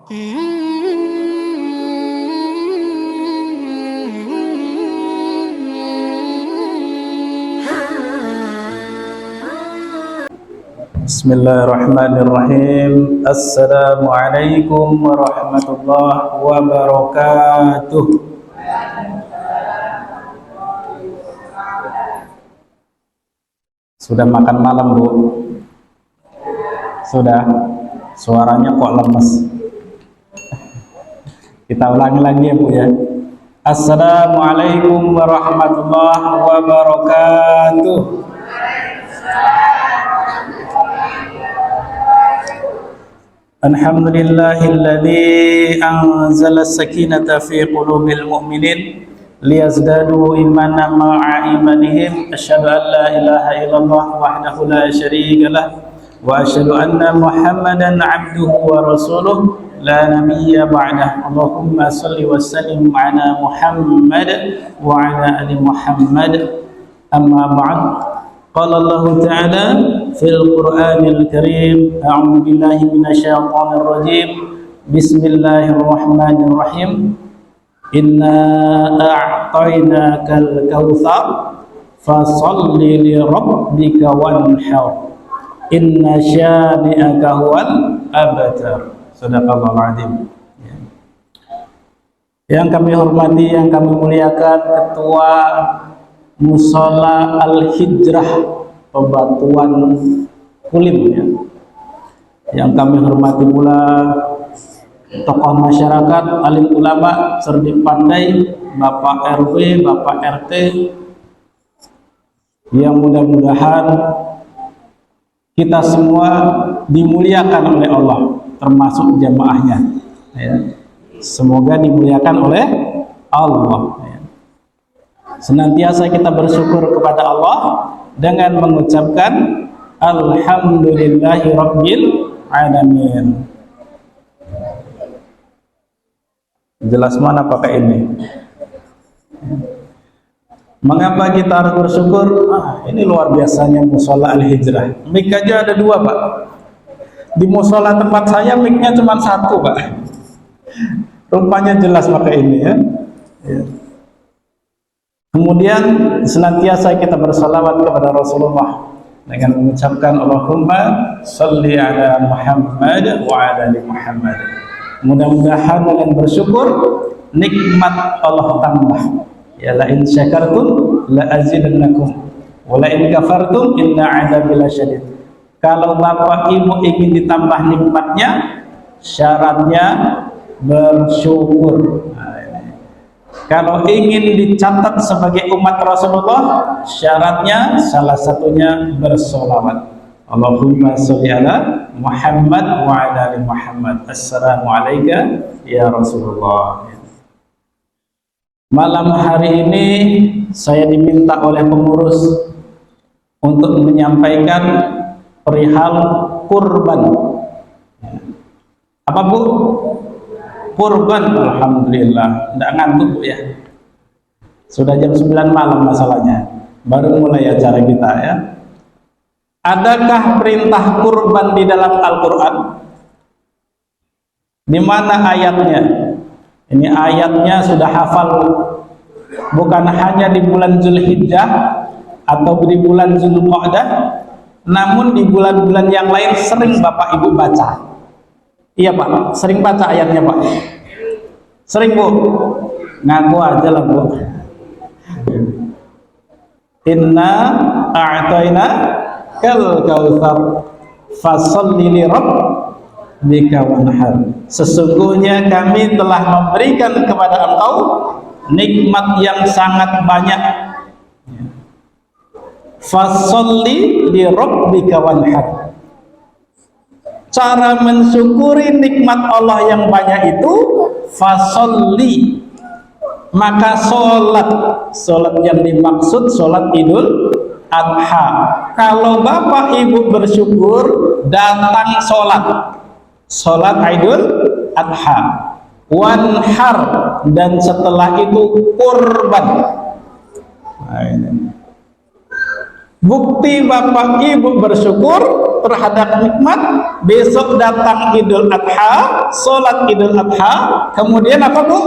Bismillahirrahmanirrahim. Assalamualaikum warahmatullahi wabarakatuh. Sudah makan malam, Bu? Sudah? Suaranya kok lemes. Kita ulangi lagi ya, Bu ya. Assalamualaikum warahmatullahi wabarakatuh. Alhamdulillahilladzi anzala as-sakinata fi qulubil mu'minin liyazdadu imanan ma'a imanihim. Asyhadu an la ilaha illallah wahdahu la syarika lah wa asyhadu anna Muhammadan 'abduhu wa rasuluh la nabiyya ba'dah. Allahumma shalli wa sallim 'ala Muhammad wa 'ala ali Muhammad. Amma ba'd. Qala Allah Ta'ala fil Qur'anil Karim, a'udzu billahi minasyaitonir rajim. Bismillahirrahmanirrahim. Inna a'tainakal kautsar fasholli li rabbika wanhar. Inna syani'aka huwal abtar. Shadaqallahul azim. Yang kami hormati, yang kami muliakan Ketua Mushola Al-Hijrah Pebatuan Kulim ya. Yang kami hormati pula tokoh masyarakat, alim ulama, cerdik pandai, Bapak RW, Bapak RT, yang mudah-mudahan kita semua dimuliakan oleh Allah, termasuk jamaahnya ya. Semoga dimuliakan oleh Allah ya. Senantiasa kita bersyukur kepada Allah dengan mengucapkan Alhamdulillahi Rabbil Alamin. Jelas mana pakai ini? Mengapa kita harus bersyukur? Ini luar biasanya Mushola Al-Hijrah. Mik aja ada 2, Pak. Di mushola tempat saya miknya cuma 1, Pak. Rupanya jelas pakai ini ya. Kemudian senantiasa kita bersalawat kepada Rasulullah dengan mengucapkan Allahumma sholli ala Muhammad wa ala ali Muhammad. Mudah-mudahan dengan bersyukur nikmat Allah tambah. Ya la in syakartum la azidannakum wa la in kafartum inna 'adzabi lasyadid. Kalau Bapak Ibu ingin ditambah nikmatnya, syaratnya bersyukur. Kalau ingin dicatat sebagai umat Rasulullah, syaratnya salah satunya bersolawat. Allahumma sholli ala Muhammad wa ala ali Muhammad. Assalamualaikum ya Rasulullah. Malam hari ini saya diminta oleh pengurus untuk menyampaikan perihal kurban. Apa, Bu? Kurban. Alhamdulillah, tidak ngantuk, Bu ya. Sudah jam 9 malam masalahnya, baru mulai acara kita ya. Adakah perintah kurban di dalam Al-Quran? Di mana ayatnya? Ini ayatnya sudah hafal, bukan hanya di bulan Zulhijjah atau di bulan Zulqa'dah, namun di bulan-bulan yang lain sering Bapak Ibu baca. Iya Pak, sering baca ayatnya Pak? Sering Bu? Ngaku aja lah Bu. Inna a'tayna kal kautsar fasholli li rabbika wanhar. Sesungguhnya kami telah memberikan kepada engkau nikmat yang sangat banyak. Fasholli li rabbika wanhar. Cara mensyukuri nikmat Allah yang banyak itu fasholli, maka sholat yang dimaksud sholat Idul Adha. Kalau Bapak Ibu bersyukur, datang sholat Idul Adha, wanhar, dan setelah itu kurban. Nah, ini bukti Bapak Ibu bersyukur terhadap nikmat, besok datang Idul Adha, sholat Idul Adha, kemudian apa Bu?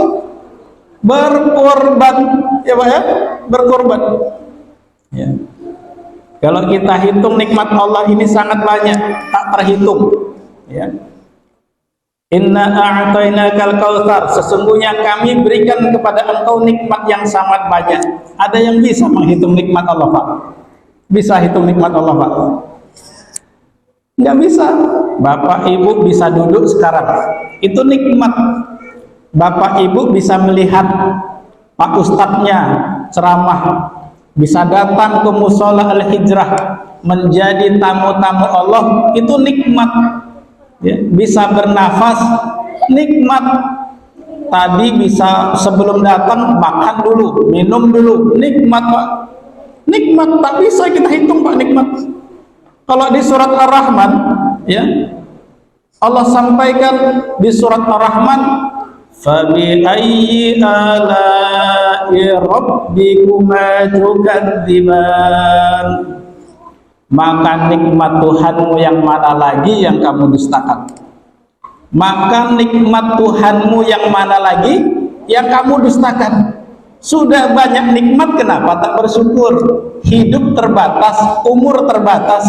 Berkorban, ya Pak ya, berkorban. Ya. Kalau kita hitung nikmat Allah ini sangat banyak, tak terhitung. Ya. Inna a'tainakal kautsar, sesungguhnya kami berikan kepada engkau nikmat yang sangat banyak. Ada yang bisa menghitung nikmat Allah Pak? Bisa hitung nikmat Allah Pak? Nggak bisa. Bapak Ibu bisa duduk sekarang, itu nikmat. Bapak Ibu bisa melihat Pak Ustadznya ceramah, bisa datang ke musola Al-Hijrah menjadi tamu-tamu Allah, itu nikmat. Ya, bisa bernafas, nikmat. Tadi bisa sebelum datang makan dulu, minum dulu, nikmat Pak. Nikmat, tak bisa kita hitung Pak nikmat. Kalau di surat Ar-Rahman, ya, Allah sampaikan di surat Ar-Rahman, fabi ayyi ala'i rabbikuma tukadziban, maka nikmat Tuhanmu yang mana lagi yang kamu dustakan? Maka nikmat Tuhanmu yang mana lagi yang kamu dustakan? Sudah banyak nikmat, kenapa tak bersyukur? Hidup terbatas, umur terbatas,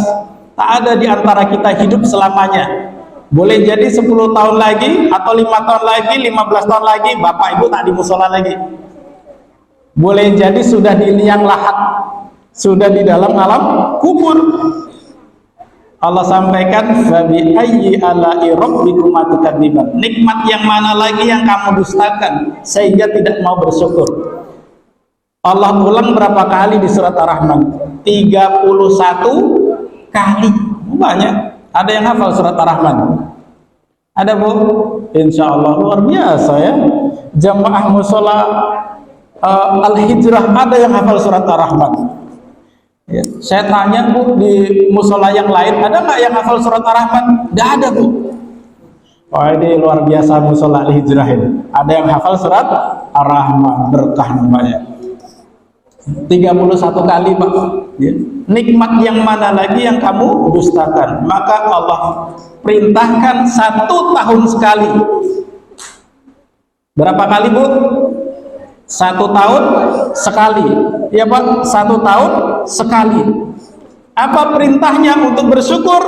tak ada di antara kita hidup selamanya. Boleh jadi 10 tahun lagi, atau 5 tahun lagi, 15 tahun lagi, Bapak Ibu tak di musola lagi. Boleh jadi sudah di liang lahat, sudah di dalam alam kubur. Allah sampaikan, fabi ayyi ala'i rabbikuma tukadziban, nikmat yang mana lagi yang kamu dustakan sehingga tidak mau bersyukur. Allah ulang berapa kali di surat Ar-Rahman? 31 kali. Banyak. Ada yang hafal surat Ar-Rahman? Ada Bu? Insya Allah luar biasa ya. Jamaah musola Al-Hijrah ada yang hafal surat Ar-Rahman. Ya. Saya tanya Bu, di musola yang lain ada nggak yang hafal surat Ar-Rahman? Nggak ada Bu. Wah, ini luar biasa musola Al-Hijrah ini. Ada yang hafal surat Ar-Rahman, berkah namanya. 31 kali Pak. Ya. Nikmat yang mana lagi yang kamu dustakan? Maka Allah perintahkan 1 tahun sekali. Berapa kali Bu? 1 tahun sekali. Ya Pak, 1 tahun sekali. Apa perintahnya untuk bersyukur?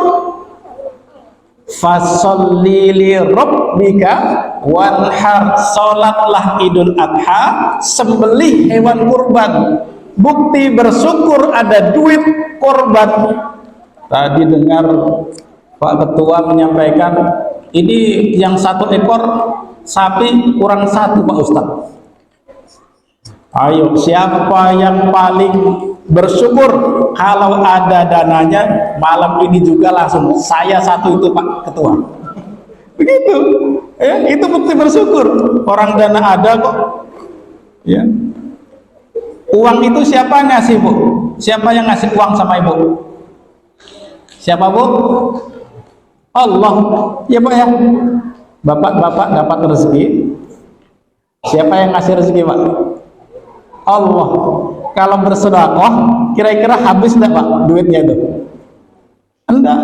Fasholli li rabbika wanhar, salatlah Idul Adha, sembelih hewan kurban. Bukti bersyukur ada duit korban. Tadi dengar Pak Ketua menyampaikan, ini yang 1 ekor sapi kurang 1 Pak Ustadz. Ayo, siapa yang paling bersyukur kalau ada dananya malam ini juga langsung saya 1 itu Pak Ketua. Begitu. Itu bukti bersyukur. Orang dana ada kok. Ya. Uang itu siapa ngasih Bu? Siapa yang ngasih uang sama Ibu? Siapa Bu? Allah. Ya Pak ya. Bapak-bapak dapat rezeki. Siapa yang ngasih rezeki Pak? Allah. Kalau bersedekah kira-kira habis enggak Pak duitnya itu? Enggak.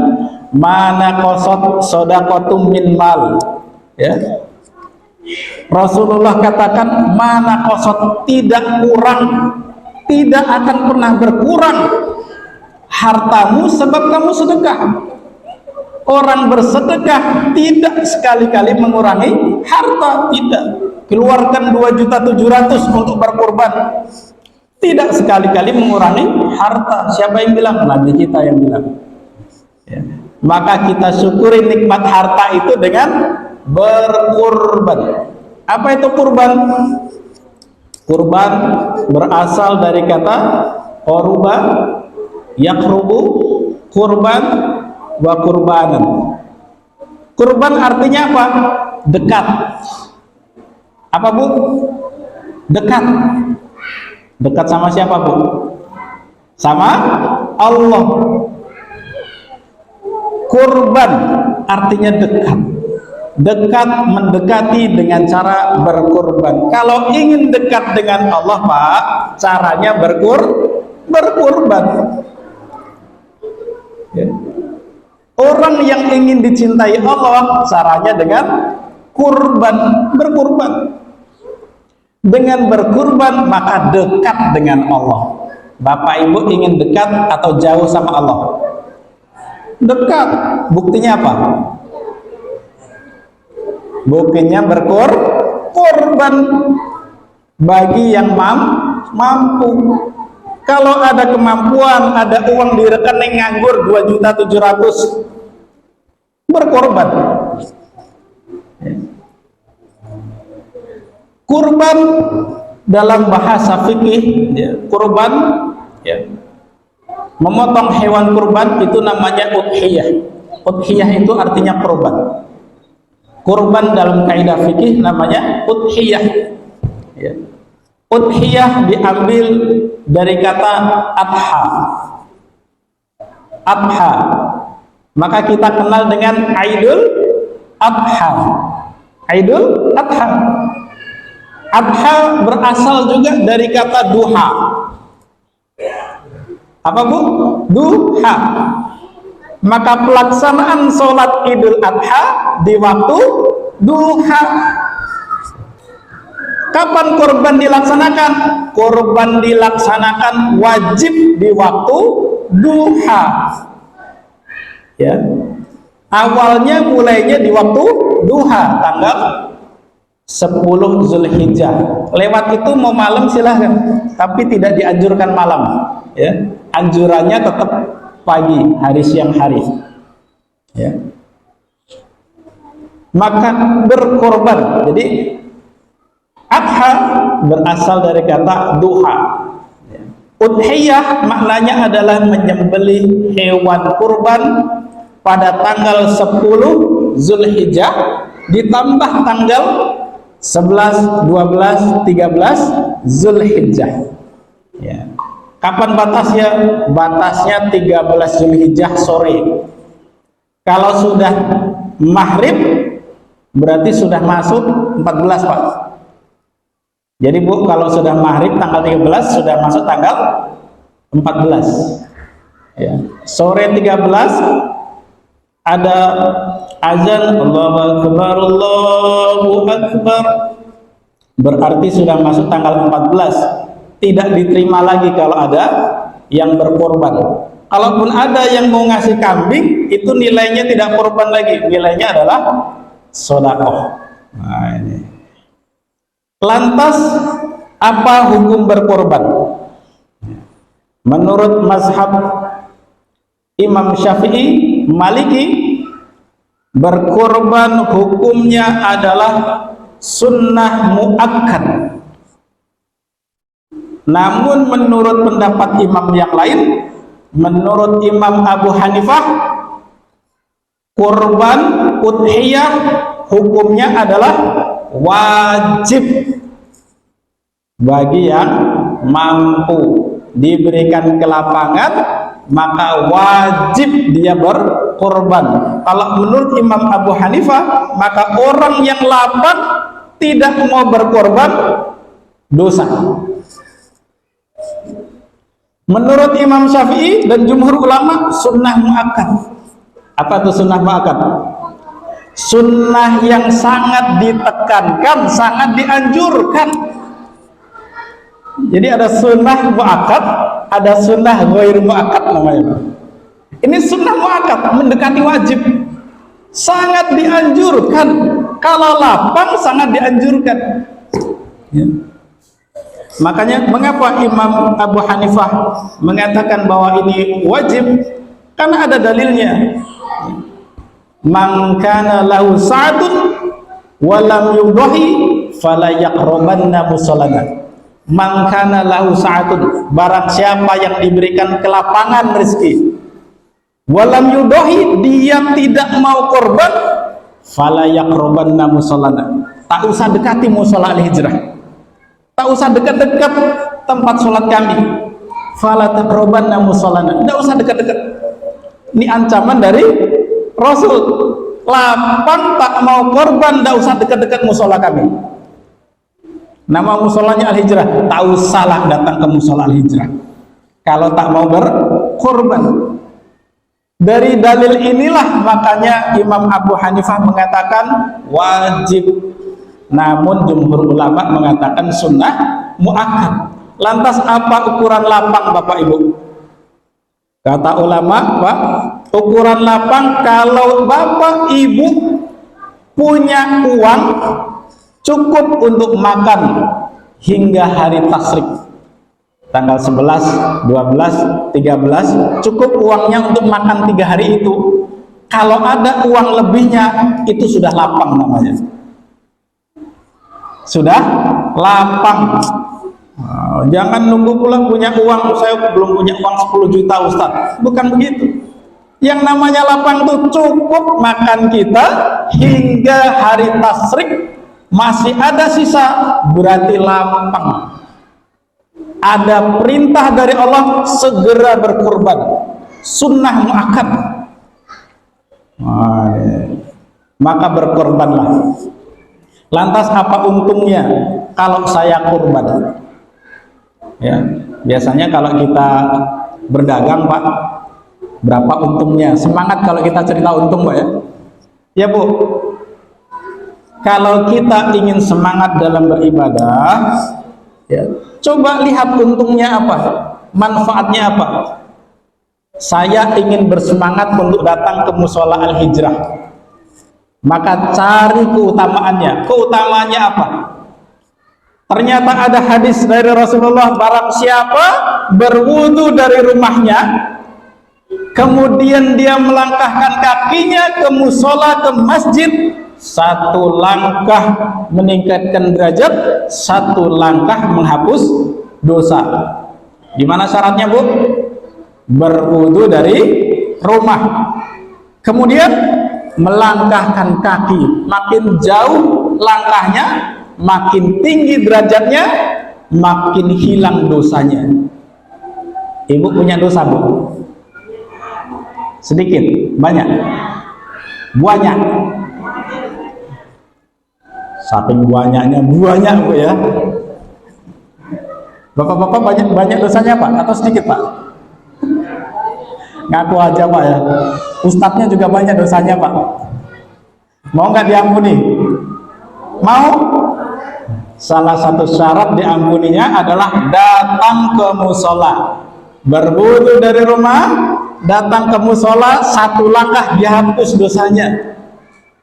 Mana qasat shadaqatum min mal. Ya. Rasulullah katakan, mana qasat, tidak kurang, tidak akan pernah berkurang hartamu sebab kamu sedekah. Orang bersedekah tidak sekali-kali mengurangi harta, tidak. Keluarkan 2.700.000 untuk berkorban, tidak sekali-kali mengurangi harta. Siapa yang bilang? Nabi kita yang bilang. Ya. Maka kita syukuri nikmat harta itu dengan berkurban. Apa itu kurban? Kurban berasal dari kata qurba, yaqrubu, kurban, wa kurbanan. Kurban artinya apa? Dekat. Apa Bu? Dekat. Dekat sama siapa Bu? Sama Allah. Kurban artinya dekat. Dekat, mendekati dengan cara berkurban. Kalau ingin dekat dengan Allah Pak, caranya berkurban. Ya. orang yang ingin dicintai Allah caranya dengan kurban, berkurban. Dengan berkurban maka dekat dengan Allah. Bapak Ibu ingin dekat atau jauh sama Allah? Dekat. Buktinya apa? Buktinya berkorban bagi yang mampu. Kalau ada kemampuan, ada uang di rekening nganggur 2.700.000, berkorban. Kurban dalam bahasa fikih, kurban, memotong hewan kurban itu namanya udhiyah. Udhiyah itu artinya kurban. Kurban dalam kaidah fikih namanya udhiyah. Udhiyah diambil dari kata adha. Adha. Maka kita kenal dengan Aidul Adha. Aidul Adha. Adha berasal juga dari kata duha. Apa Bu? Duha. Maka pelaksanaan sholat Idul Adha di waktu duha. Kapan kurban dilaksanakan? Kurban dilaksanakan wajib di waktu duha. Ya. Awalnya mulainya di waktu duha, tanggal 10 Zulhijjah. Lewat itu mau malam silahkan, tapi tidak dianjurkan malam. Ya. Anjurannya tetap pagi, hari siang hari. Ya. Maka berkorban. Jadi adha berasal dari kata duha. Udhiyah maknanya adalah menyembelih hewan kurban pada tanggal 10 Zulhijjah ditambah tanggal 11, 12, 13 Zulhijjah. Ya. Kapan batasnya? Batasnya 13 Zulhijjah sore. Kalau sudah maghrib berarti sudah masuk 14, Pak. Jadi Bu, kalau sudah maghrib tanggal 13 sudah masuk tanggal 14. Ya. Sore 13 ada azan Allahu Akbar, Allahu Akbar. Berarti sudah masuk tanggal 14. Tidak diterima lagi kalau ada yang berkorban. Kalaupun ada yang mau ngasih kambing, itu nilainya tidak korban lagi, nilainya adalah sedekah. Nah, ini. Lantas apa hukum berkorban? Menurut mazhab Imam Syafi'i, Maliki, berkorban hukumnya adalah sunnah muakkad. Namun menurut pendapat imam yang lain, menurut Imam Abu Hanifah, kurban udhiyah hukumnya adalah wajib bagi yang mampu, diberikan kelapangan maka wajib dia berkorban. Kalau menurut Imam Abu Hanifah, maka orang yang lapang tidak mau berkorban dosa. Menurut Imam Syafi'i dan jumhur ulama, sunnah muakkad. Apa itu sunnah muakkad? Sunnah yang sangat ditekankan, sangat dianjurkan. Jadi ada sunnah muakkad, ada sunnah ghair muakkad namanya. Ini sunnah muakkad, mendekati wajib. Sangat dianjurkan. Kalau lapang sangat dianjurkan. Ya. Makanya mengapa Imam Abu Hanifah mengatakan bahwa ini wajib? Karena ada dalilnya. Man kana lahu sa'atun wa lam yudhi fala yaqrabanna musallana. Man kana lahu sa'atun, barang siapa yang diberikan kelapangan rezeki, wa lam yudhi, dia tidak mau korban, fala yaqrabanna musallana. Tak usah dekati musalla Al-Hijrah. Tak usah dekat-dekat tempat sholat kami. Fala taqrabanna musallana. Tidak usah dekat-dekat. Ini ancaman dari Rasul. Lapang tak mau korban, tidak usah dekat-dekat musola kami. Nama musolanya Al-Hijrah. Tak usahlah datang ke musola Al-Hijrah kalau tak mau berkorban. Dari dalil inilah makanya Imam Abu Hanifah mengatakan wajib, namun jumhur ulama mengatakan sunnah muakkad. Lantas apa ukuran lapang Bapak Ibu? Kata ulama, Pak, ukuran lapang kalau Bapak Ibu punya uang cukup untuk makan hingga hari tasyrik, tanggal 11, 12, 13, cukup uangnya untuk makan 3 hari itu. Kalau ada uang lebihnya, itu sudah lapang namanya. Sudah lapang. Jangan nunggu pulang punya uang, saya belum punya uang 10 juta Ustaz. Bukan begitu. Yang namanya lapang itu cukup makan kita hingga hari tasyrik, masih ada sisa, berarti lapang. Ada perintah dari Allah segera berkurban, sunnah muakkad. Maka berkorbanlah. Lantas apa untungnya kalau saya kurban? Ya, biasanya kalau kita berdagang, Pak, berapa untungnya? Semangat kalau kita cerita untung, Pak, ya. Ya, Bu. Kalau kita ingin semangat dalam beribadah, ya, coba lihat untungnya apa, manfaatnya apa. Saya ingin bersemangat untuk datang ke Mushola Al-Hijrah, maka cari keutamaannya. Keutamaannya apa? Ternyata ada hadis dari Rasulullah, barang siapa berwudu dari rumahnya, kemudian dia melangkahkan kakinya ke mushola, ke masjid, 1 langkah meningkatkan derajat, 1 langkah menghapus dosa. Gimana syaratnya, Bu? Berwudu dari rumah, kemudian melangkahkan kaki, makin jauh langkahnya, makin tinggi derajatnya, makin hilang dosanya. Ibu punya dosa, Bu? Sedikit? Banyak? Banyak. Saking banyaknya, banyak, Bu, ya. Bapak-bapak banyak dosanya, Pak? Atau sedikit, Pak? Ngaku aja, Pak, ya. Ustadznya juga banyak dosanya, Pak. Mau nggak diampuni? Mau? Salah satu syarat diampuninya adalah datang ke mushola, berwudu dari rumah, datang ke mushola, 1 langkah dihapus dosanya,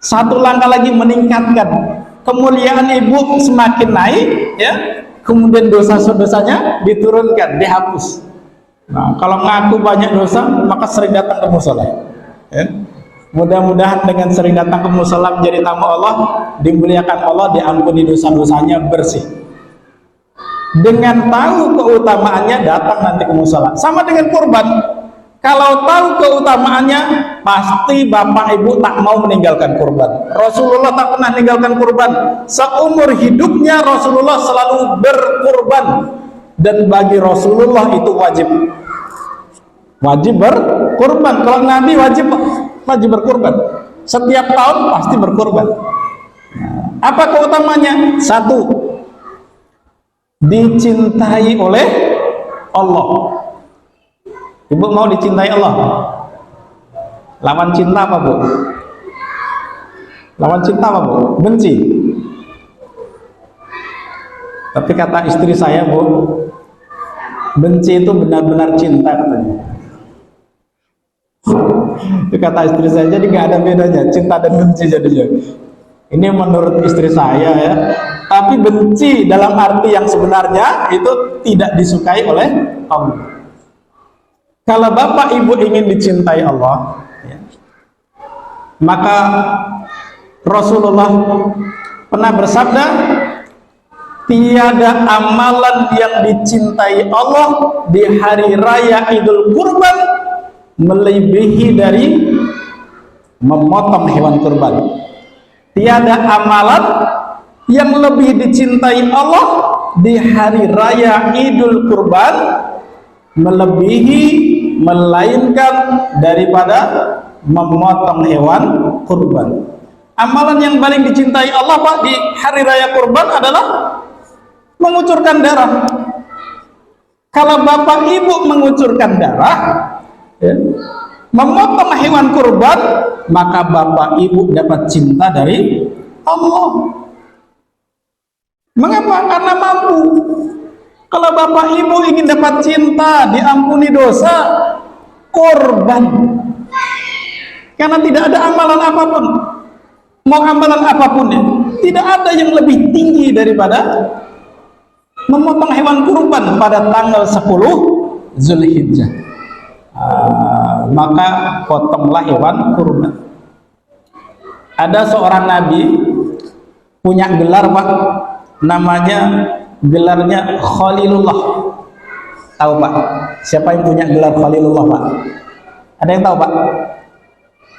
1 langkah lagi meningkatkan kemuliaan ibu semakin naik, ya. Kemudian dosa-dosanya diturunkan, dihapus. Nah, kalau ngaku banyak dosa, maka sering datang ke mushola, ya. Mudah-mudahan dengan sering datang ke mushola menjadi tamu Allah, dimuliakan Allah, diampuni dosa-dosanya, bersih. Dengan tahu keutamaannya, datang nanti ke mushola. Sama dengan kurban. Kalau tahu keutamaannya, pasti bapak ibu tak mau meninggalkan kurban. Rasulullah tak pernah meninggalkan kurban. Seumur hidupnya Rasulullah selalu berkurban. Dan bagi Rasulullah itu wajib. Wajib berkurban. Kalau Nabi wajib berkurban. Setiap tahun pasti berkurban. Apa keutamanya? 1, dicintai oleh Allah. Ibu mau dicintai Allah? Lawan cinta apa, Bu? Lawan cinta apa, Bu? Benci. Tapi kata istri saya, Bu, benci itu benar-benar cinta katanya. Itu kata istri saya, jadi nggak ada bedanya cinta dan benci jadinya. Ini menurut istri saya, ya. Tapi benci dalam arti yang sebenarnya itu tidak disukai oleh Allah. Kalau bapak ibu ingin dicintai Allah, ya, maka Rasulullah pernah bersabda, tiada amalan yang dicintai Allah di hari raya Idul Kurban melebihi dari memotong hewan kurban. Tiada amalan yang lebih dicintai Allah di hari raya Idul Kurban melebihi, melainkan daripada memotong hewan kurban. Amalan yang paling dicintai Allah, Pak, di hari raya kurban adalah mengucurkan darah. Kalau bapak ibu mengucurkan darah, ya, memotong hewan kurban, maka bapak ibu dapat cinta dari Allah. Mengapa? Karena mampu. Kalau bapak ibu ingin dapat cinta, diampuni dosa, korban. Karena tidak ada amalan apapun, mau amalan apapun ya, tidak ada yang lebih tinggi daripada memotong hewan kurban pada tanggal 10 Zulhijjah. Maka potonglah hewan kurban. Ada seorang nabi punya gelar, Pak, namanya gelarnya Khalilullah. Tahu, Pak? Siapa yang punya gelar Khalilullah, Pak? Ada yang tahu, Pak?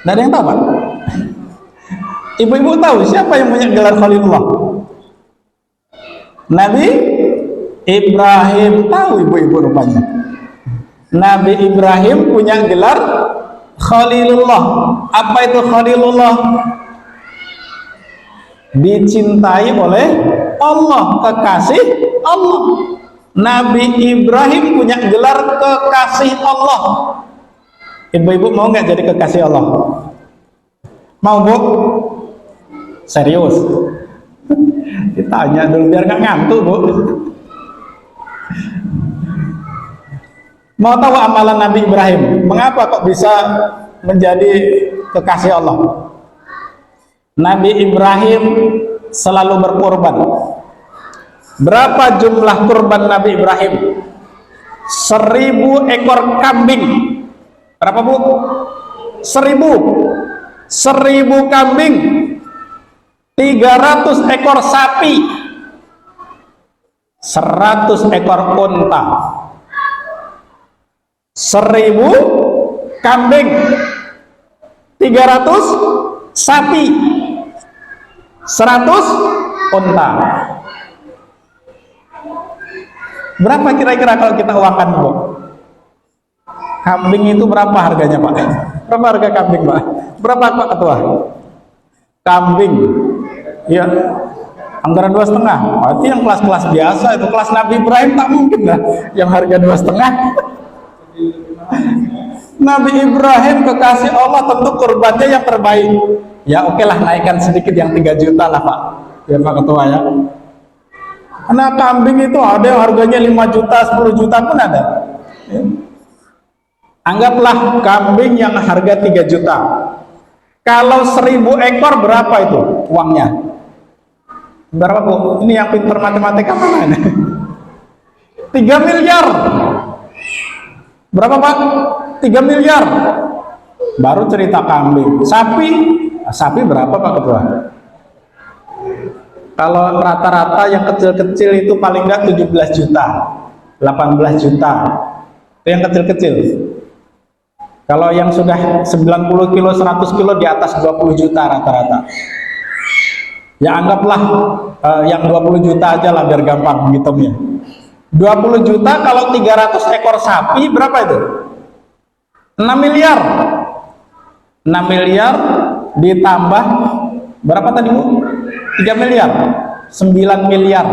Tidak ada yang tahu, Pak? Ibu-ibu tahu siapa yang punya gelar Khalilullah? Nabi Ibrahim. Tahu ibu-ibu rupanya. Nabi Ibrahim punya gelar Khalilullah. Apa itu Khalilullah? Dicintai oleh Allah, kekasih Allah. Nabi Ibrahim punya gelar kekasih Allah. Ibu-ibu mau nggak jadi kekasih Allah? Mau, Bu? Serius? Ditanya dulu biar nggak ngantuk, Bu. Mau tahu amalan Nabi Ibrahim? Mengapa kok bisa menjadi kekasih Allah? Nabi Ibrahim selalu berkorban. Berapa jumlah kurban Nabi Ibrahim? 1000 ekor kambing. Berapa, Bu? 1000 kambing, 300 ekor sapi, 100 ekor unta. 1000 kambing, 300 sapi, 100 unta. Berapa kira-kira kalau kita uangkan, Bu? Kambing itu berapa harganya, Pak? Berapa harga kambing, Pak? Berapa, Pak Ketua? Kambing, ya, anggaran 2,5. Berarti yang kelas-kelas biasa, itu kelas Nabi Ibrahim tak mungkin lah yang harga 2,5. Nabi Ibrahim kekasih Allah, tentu kurbannya yang terbaik. Ya oke lah, naikkan sedikit yang 3 juta lah, Pak. Ya, Pak Ketua ya. Karena kambing itu ada yang harganya 5 juta, 10 juta pun ada. Ya. Anggaplah kambing yang harga 3 juta. Kalau 1000 ekor berapa itu uangnya? Berapa, Bu? Ini yang pintar matematika mana ini? 3 miliar. Berapa, Pak? 3 miliar. Baru cerita kambing. Sapi berapa, Pak Ketua? Kalau rata-rata yang kecil-kecil itu paling enggak 17 juta, 18 juta. Itu yang kecil-kecil. Kalau yang sudah 90 kilo, 100 kilo di atas 20 juta rata-rata. Ya anggaplah yang 20 juta aja lah biar gampang menghitungnya. 20 juta kalau 300 ekor sapi berapa itu? 6 miliar. 6 miliar ditambah berapa tadi, Bu? 3 miliar. 9 miliar.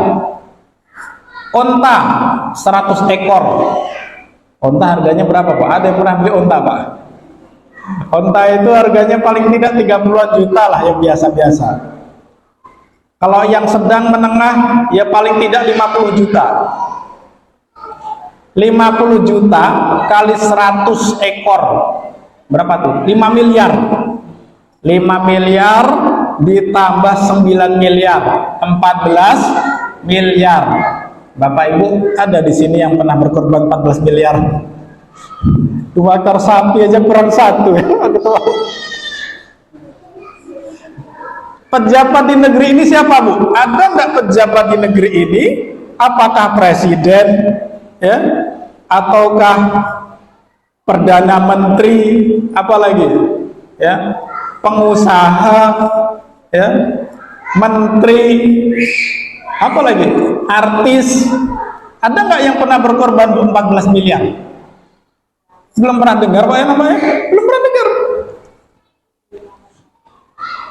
Unta 100 ekor. Unta harganya berapa, Pak? Ada yang pernah beli unta, Pak? Unta itu harganya paling tidak 30 juta lah yang biasa-biasa. Kalau yang sedang menengah ya paling tidak 50 juta. 50 juta kali 100 ekor berapa tuh? 5 miliar. 5 miliar ditambah 9 miliar, 14 miliar. Bapak Ibu ada di sini yang pernah berkorban 14 miliar? 2 ekor sapi aja kurang 1 ya. Pejabat di negeri ini siapa, Bu? Ada nggak pejabat di negeri ini? Apakah presiden, ya, ataukah perdana menteri, apalagi, ya, pengusaha, ya, menteri, apalagi, artis? Ada nggak yang pernah berkorban 14 miliar? Belum pernah dengar, Pak, ya, namanya? Belum pernah dengar.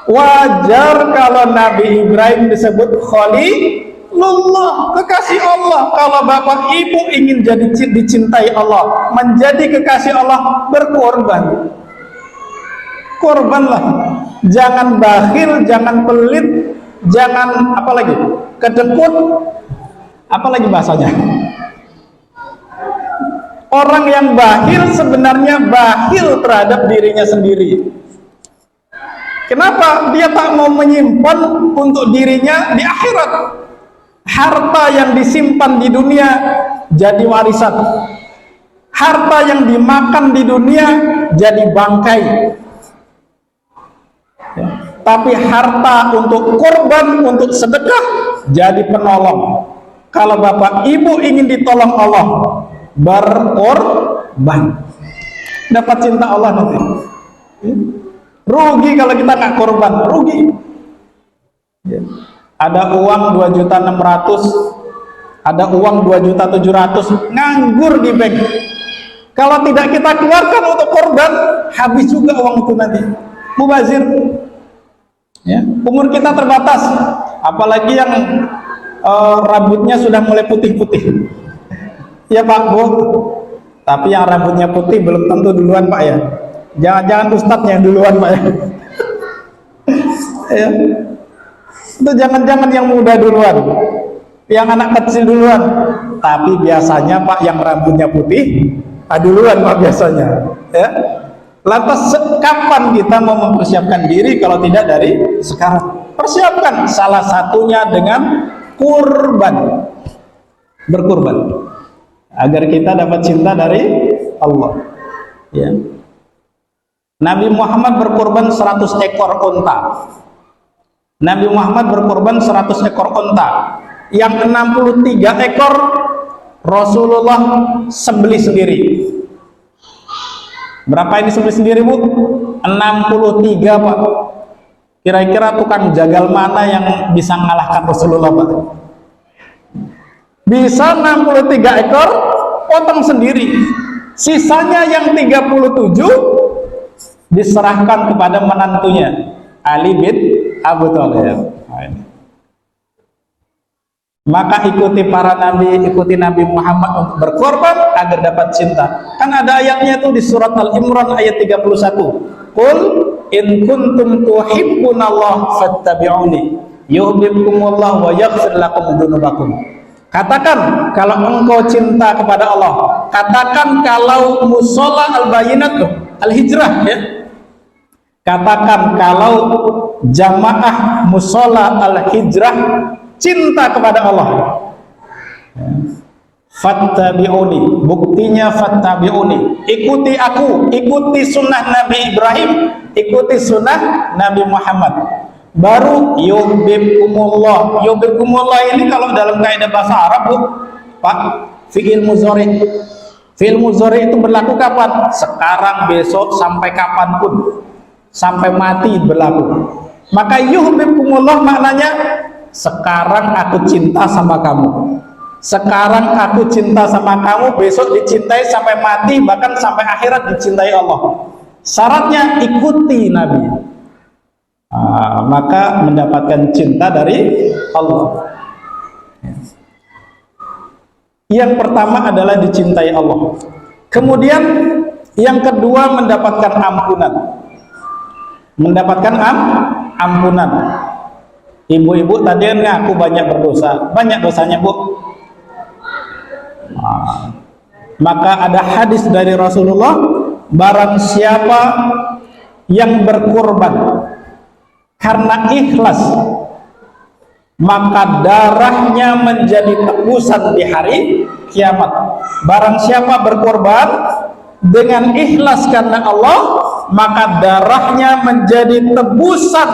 Wajar kalau Nabi Ibrahim disebut Khalilullah, kekasih Allah. Kalau bapak ibu ingin jadi dicintai Allah, menjadi kekasih Allah, berkorban. Korbanlah. Jangan bakhil, jangan pelit, jangan apalagi kedekut, apalagi bahasanya. Orang yang bakhil sebenarnya bakhil terhadap dirinya sendiri. Kenapa? Dia tak mau menyimpan untuk dirinya di akhirat. Harta yang disimpan di dunia jadi warisan. Harta yang dimakan di dunia jadi bangkai. Ya. Tapi harta untuk korban, untuk sedekah jadi penolong. Kalau bapak ibu ingin ditolong Allah, berkorban, dapat cinta Allah nanti. Ya. Rugi kalau kita nggak korban, rugi. Ya. Ada uang 2.600.000, ada uang 2.700.000 nganggur di bank. Kalau tidak kita keluarkan untuk korban, habis juga uang itu nanti. Mubazir. Ya. Umur kita terbatas, apalagi yang rambutnya sudah mulai putih-putih. Ya Pak, Bu. Tapi yang rambutnya putih belum tentu duluan Pak ya. Jangan-jangan ustadznya yang duluan Pak ya. Ya. Itu jangan-jangan yang muda duluan, yang anak kecil duluan. Tapi biasanya Pak yang rambutnya putih duluan Pak biasanya. Ya. Lantas kapan kita mau mempersiapkan diri kalau tidak dari sekarang? Persiapkan, salah satunya dengan kurban, berkurban, agar kita dapat cinta dari Allah. Ya. Nabi Muhammad berkorban 100 ekor unta. Nabi Muhammad berkorban 100 ekor unta. Yang 63 ekor Rasulullah sembelih sendiri. Berapa ini sembelih sendiri Bu? 63 Pak. Kira-kira tukang jagal mana yang bisa mengalahkan Rasulullah Pak? Bisa 63 ekor potong sendiri. Sisanya yang 37 diserahkan kepada menantunya Ali bin Abi Thalib. Maka ikuti para nabi, ikuti Nabi Muhammad untuk berkorban agar dapat cinta. Kan ada ayatnya itu di surat Al-Imran ayat 31. Qul in kuntum tuhibbunallah fattabi'uni yuhibbukumullah wa yaghfir lakum dzunubakum. Katakan kalau engkau cinta kepada Allah. Katakan kalau mushola al-bayinat al-hijrah ya. Katakan kalau jamaah mushola al-hijrah cinta kepada Allah. Fattabi'uni, buktinya fattabi'uni, ikuti aku, ikuti sunnah Nabi Ibrahim, ikuti sunnah Nabi Muhammad. Baru yuhibbukumullah. Yuhibbukumullah ini kalau dalam kaidah bahasa Arab Bu, Pak, fi'il mudhari. Fi'il mudhari itu berlaku kapan? Sekarang, besok, sampai kapanpun. Sampai mati berlaku. Maka yuhibbukumullah maknanya sekarang aku cinta sama kamu. Sekarang aku cinta sama kamu, besok dicintai sampai mati, bahkan sampai akhirat dicintai Allah. Syaratnya ikuti Nabi. Maka mendapatkan cinta dari Allah. Yang pertama adalah dicintai Allah. Kemudian yang kedua mendapatkan ampunan. Mendapatkan ampunan. Ibu-ibu tadi ngaku banyak berdosa. Banyak dosanya Bu. Maka ada hadis dari Rasulullah, barang siapa yang berkorban karena ikhlas, maka darahnya menjadi tebusan di hari kiamat. Barang siapa berkorban dengan ikhlas karena Allah, maka darahnya menjadi tebusan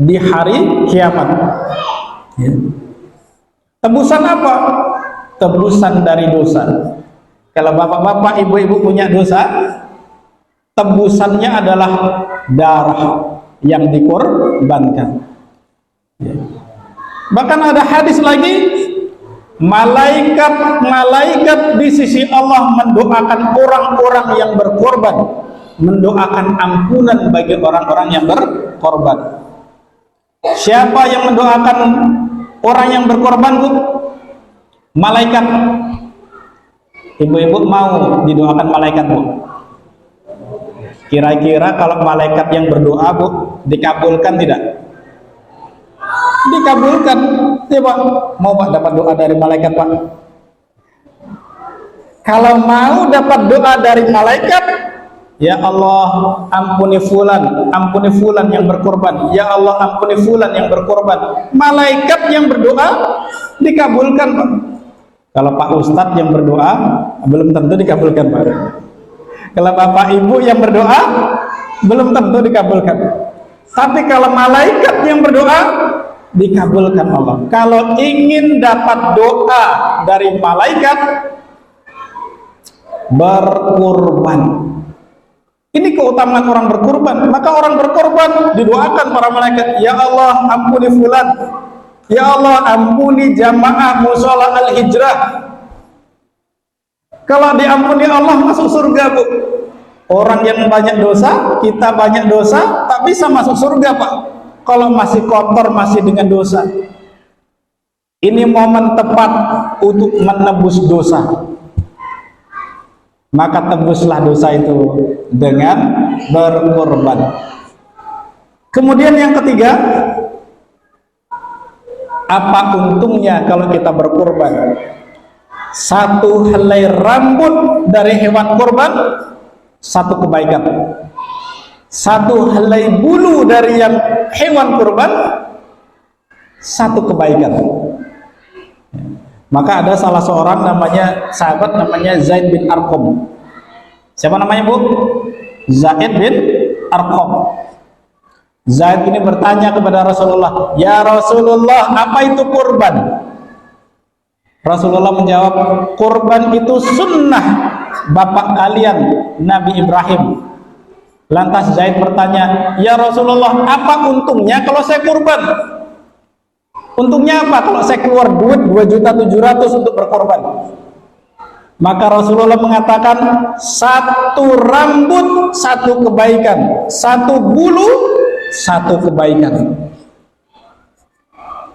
di hari kiamat. Ya. Tebusan apa? Tebusan dari dosa. Kalau bapak-bapak, ibu-ibu punya dosa, tebusannya adalah darah yang dikorbankan. Ya. Bahkan ada hadis lagi, malaikat di sisi Allah mendoakan orang-orang yang berkorban, mendoakan ampunan bagi orang-orang yang berkorban. Siapa yang mendoakan orang yang berkorban Bu? Malaikat. Ibu-ibu mau didoakan malaikat Bu? Kira-kira kalau malaikat yang berdoa, Bu, dikabulkan tidak? Dikabulkan. Ya, Pak. Mau Pak dapat doa dari malaikat, Pak? Kalau mau dapat doa dari malaikat, ya Allah, ampuni fulan yang berkorban. Ya Allah, ampuni fulan yang berkorban. Malaikat yang berdoa dikabulkan, Pak. Kalau Pak Ustadz yang berdoa belum tentu dikabulkan, Pak. Kalau Bapak Ibu yang berdoa belum tentu dikabulkan. Tapi kalau malaikat yang berdoa dikabulkan Allah. Kalau ingin dapat doa dari malaikat, berkurban. Ini keutamaan orang berkurban. Maka orang berkurban didoakan para malaikat, ya Allah, ampuni fulan. Ya Allah, ampuni jamaah mushola al-hijrah. Kalau diampuni Allah masuk surga, Bu. Orang yang banyak dosa, kita banyak dosa, tak bisa masuk surga, Pak. Kalau masih kotor, masih dengan dosa. Ini momen tepat untuk menebus dosa. Maka tebuslah dosa itu dengan berkorban. Kemudian yang ketiga, apa untungnya kalau kita berkorban? Satu helai rambut dari hewan korban, satu kebaikan. Satu helai bulu dari yang hewan korban, satu kebaikan. Maka ada salah seorang sahabat namanya Zaid bin Arqam. Siapa namanya, Bu? Zaid bin Arqam. Zaid ini bertanya kepada Rasulullah, ya Rasulullah, apa itu kurban? Rasulullah menjawab, kurban itu sunnah bapak kalian Nabi Ibrahim. Lantas Zaid bertanya, ya Rasulullah, apa untungnya kalau saya kurban? Untungnya apa kalau saya keluar duit 2.700.000 untuk berkorban? Maka Rasulullah mengatakan, satu rambut satu kebaikan, satu bulu satu kebaikan.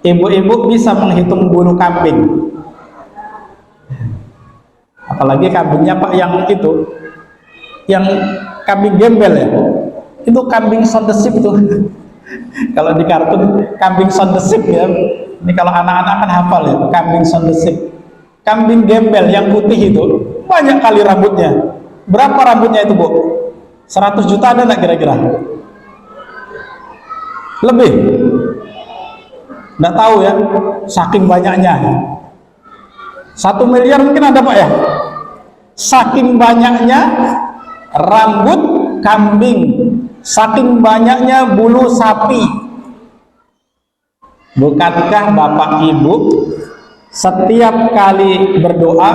Ibu-ibu bisa menghitung bulu kambing, apalagi kambingnya Pak yang itu, yang kambing gembel ya, itu kambing sondesip tuh. Kalau di kartun kambing sondesip ya, ini kalau anak-anak kan hafal ya, kambing sondesip. Kambing gembel yang putih itu banyak kali rambutnya. Berapa rambutnya itu, Bu? 100 juta ada nggak kira-kira? Lebih? Nggak tahu ya, saking banyaknya. 1 miliar mungkin ada, Pak ya? Saking banyaknya rambut kambing, saking banyaknya bulu sapi. Bukankah Bapak Ibu setiap kali berdoa,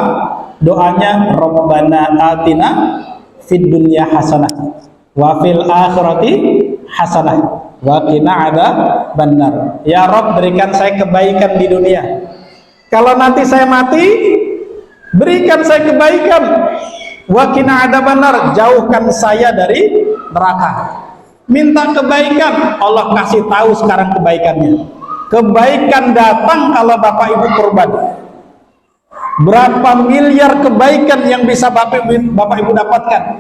doanya Rabbana atina fid dunya hasanah wa fil akhirati hasanah wa qina adzabannar. Ya Rabb, berikan saya kebaikan di dunia. Kalau nanti saya mati, berikan saya kebaikan. Wa qina adzabannar, jauhkan saya dari neraka. Minta kebaikan, Allah kasih tahu sekarang kebaikannya. Kebaikan datang kalau Bapak Ibu kurban. Berapa miliar kebaikan yang bisa Bapak Ibu dapatkan?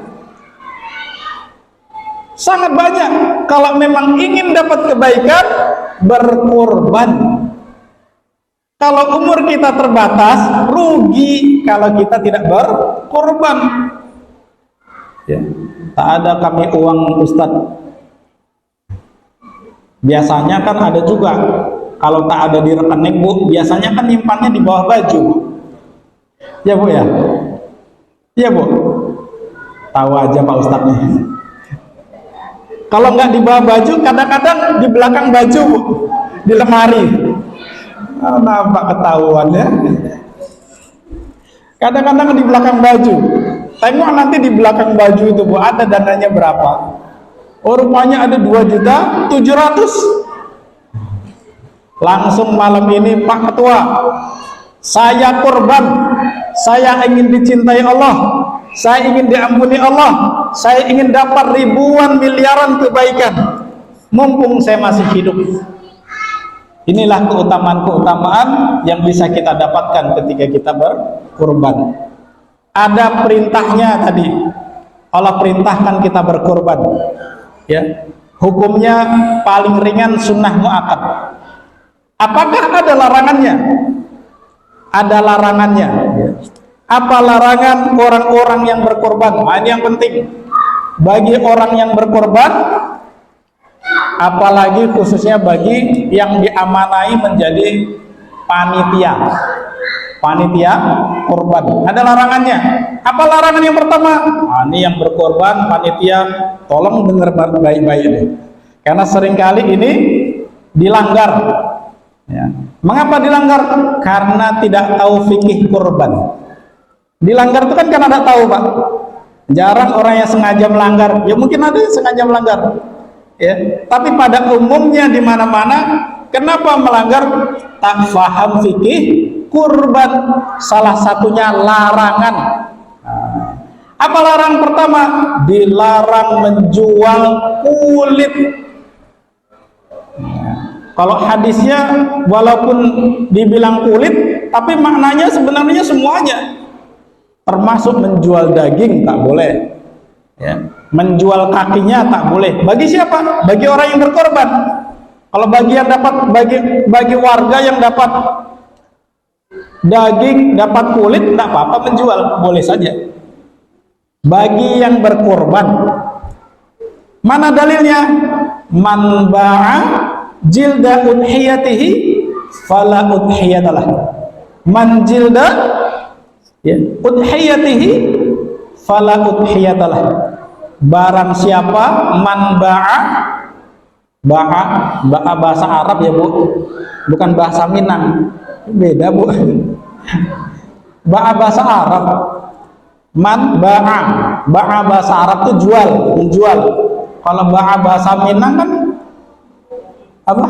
Sangat banyak. Kalau memang ingin dapat kebaikan, berkorban. Kalau umur kita terbatas, rugi kalau kita tidak berkorban. Ya. Tak ada kami uang Ustadz. Biasanya kan ada juga, kalau tak ada di rekening, Bu, biasanya kan nyimpannya di bawah baju. Ya, Bu ya? Iya, Bu? Tahu aja Pak Ustadznya. Kalau nggak di bawah baju, kadang-kadang di belakang baju, Bu, di lemari. Oh, nampak ketahuan ya. Kadang-kadang di belakang baju. Tengok nanti di belakang baju itu, Bu, ada dananya berapa. Oh, rupanya ada 2.700.000. Langsung malam ini, Pak Ketua, saya korban, saya ingin dicintai Allah, saya ingin diampuni Allah, saya ingin dapat ribuan miliaran kebaikan mumpung saya masih hidup. Inilah keutamaan-keutamaan yang bisa kita dapatkan ketika kita berkorban. Ada perintahnya tadi, Allah perintahkan kita berkorban, ya. Hukumnya paling ringan sunnah muakkad. Apakah ada larangannya? Ada larangannya. Apa larangan orang-orang yang berkorban? Nah, ini yang penting. Bagi orang yang berkorban, apalagi khususnya bagi yang diamanai menjadi panitia korban, ada larangannya. Apa larangan yang pertama? Nah, ini yang berkorban, panitia, tolong dengar baik-baik ini, karena seringkali ini dilanggar, ya. Mengapa dilanggar? Karena tidak tahu fikih korban. Dilanggar itu kan karena tidak tahu, Pak. Jarang orang yang sengaja melanggar, ya mungkin ada yang sengaja melanggar, ya. Tapi pada umumnya di mana-mana, kenapa melanggar? Tak faham fikih kurban. Salah satunya larangan. Apa larangan pertama? Dilarang menjual kulit. Kalau hadisnya walaupun dibilang kulit, tapi maknanya sebenarnya semuanya. Termasuk menjual daging tak boleh, ya. Menjual kakinya tak boleh. Bagi siapa? Bagi orang yang berkorban. Kalau bagi yang dapat, bagi warga yang dapat daging, dapat kulit, tidak apa-apa menjual, boleh saja. Bagi yang berkorban, mana dalilnya? Man ba'a jilda udhiyatihi fala udhiyatalah. Man jilda, ya, udhiyatihi fala udhiyatalah. Barang siapa man ba'a bahasa Arab ya Bu, bukan bahasa Minang, beda Bu. Bahasa Arab, man ba'a bahasa Arab itu jual, menjual. Kalau bahasa Minang kan apa?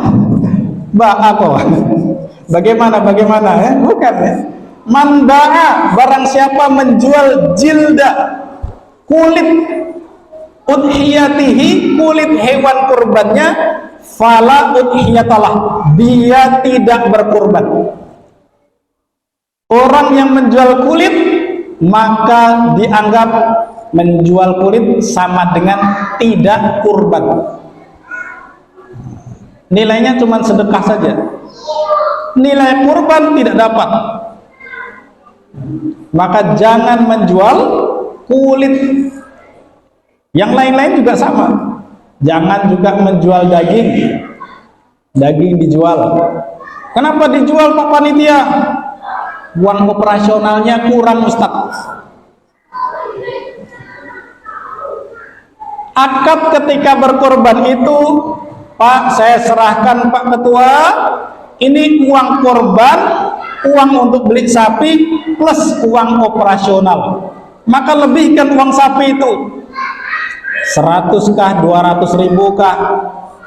Ba'a kok. Bagaimana ya? Bukan ya. Man ba'a, barang siapa menjual jilda, kulit udhiyatihi, kulit hewan kurbannya, fala udhiyatalah, dia tidak berkurban. Orang yang menjual kulit, maka dianggap menjual kulit sama dengan tidak kurban. Nilainya cuma sedekah saja, nilai kurban tidak dapat. Maka jangan menjual kulit. Yang lain-lain juga sama. Jangan juga menjual daging. Daging dijual. Kenapa dijual Pak Panitia? Uang operasionalnya kurang, Ustaz. Akad ketika berkorban itu, Pak, saya serahkan Pak Ketua, ini uang korban, uang untuk beli sapi plus uang operasional. Maka lebihkan uang sapi itu 100 kah, 200 ribu kah?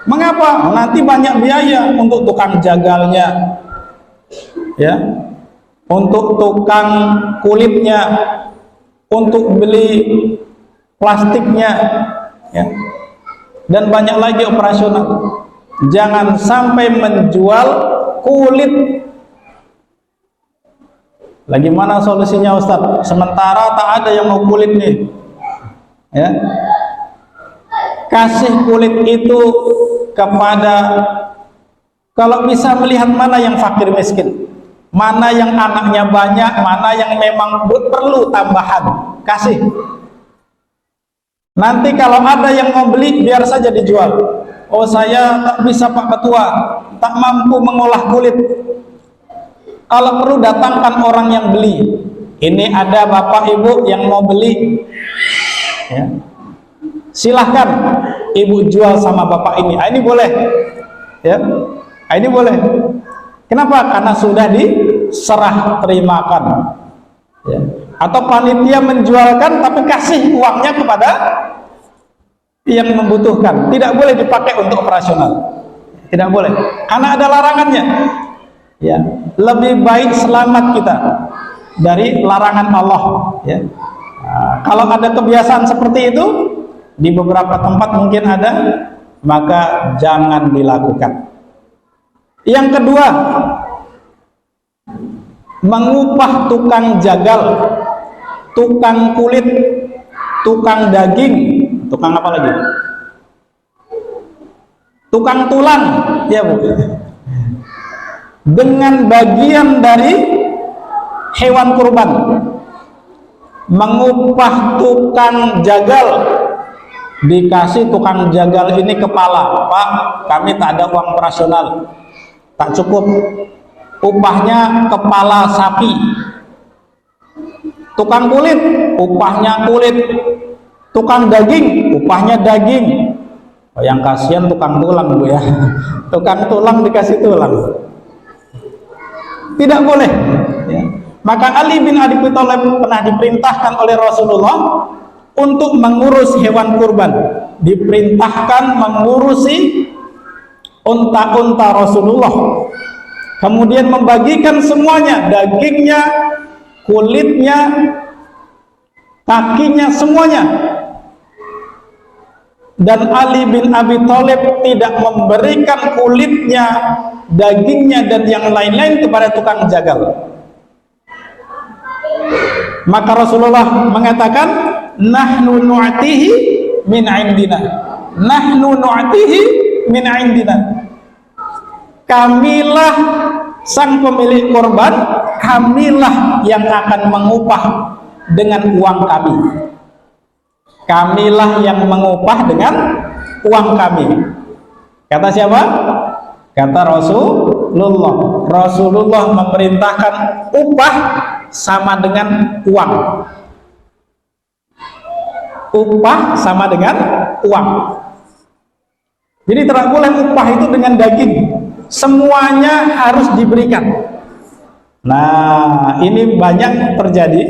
Mengapa? Nanti banyak biaya untuk tukang jagalnya, ya, untuk tukang kulitnya, untuk beli plastiknya, ya, dan banyak lagi operasional. Jangan sampai menjual kulit. Lagi mana solusinya Ustaz? Sementara tak ada yang mau kulit nih, ya. Kasih kulit itu kepada, kalau bisa melihat mana yang fakir miskin, mana yang anaknya banyak, mana yang memang perlu tambahan, kasih. Nanti kalau ada yang mau beli, biar saja dijual. Oh, saya tak bisa Pak Ketua, tak mampu mengolah kulit. Kalau perlu datangkan orang yang beli. Ini ada Bapak Ibu yang mau beli, ya. Silahkan Ibu jual sama Bapak ini. Ini boleh, ya. Ini boleh. Kenapa? Karena sudah diserah terimakan, ya. Atau panitia menjualkan tapi kasih uangnya kepada yang membutuhkan. Tidak boleh dipakai untuk operasional. Tidak boleh. Karena ada larangannya. Ya, lebih baik selamat kita dari larangan Allah, ya. Nah, kalau ada kebiasaan seperti itu di beberapa tempat mungkin ada, maka jangan dilakukan. Yang kedua, mengupah tukang jagal, tukang kulit, tukang daging, tukang apa lagi? Tukang tulang, ya Bu. Dengan bagian dari hewan kurban, mengupah tukang jagal, dikasih tukang jagal ini kepala, Pak, kami tak ada uang operasional, tak cukup, upahnya kepala sapi. Tukang kulit, upahnya kulit. Tukang daging, upahnya daging. Oh, yang kasihan tukang tulang Bu ya. Tukang tulang dikasih tulang. Tidak boleh ya. Maka Ali bin Abi Thalib pernah diperintahkan oleh Rasulullah untuk mengurus hewan kurban, diperintahkan mengurusi unta-unta Rasulullah, kemudian membagikan semuanya, dagingnya, kulitnya, kakinya, semuanya. Dan Ali bin Abi Thalib tidak memberikan kulitnya, dagingnya, dan yang lain-lain kepada tukang jagal. Maka Rasulullah mengatakan, nahnu nu'tihi min indina, nahnu nu'tihi min indina. Kamilah sang pemilik korban, kamilah yang akan mengupah dengan uang kami. Kamilah yang mengupah dengan uang kami. Kata siapa? Kata Rasulullah. Rasulullah memerintahkan upah sama dengan uang. Upah sama dengan uang. Jadi tidak boleh upah itu dengan daging. Semuanya harus diberikan. Nah, ini banyak terjadi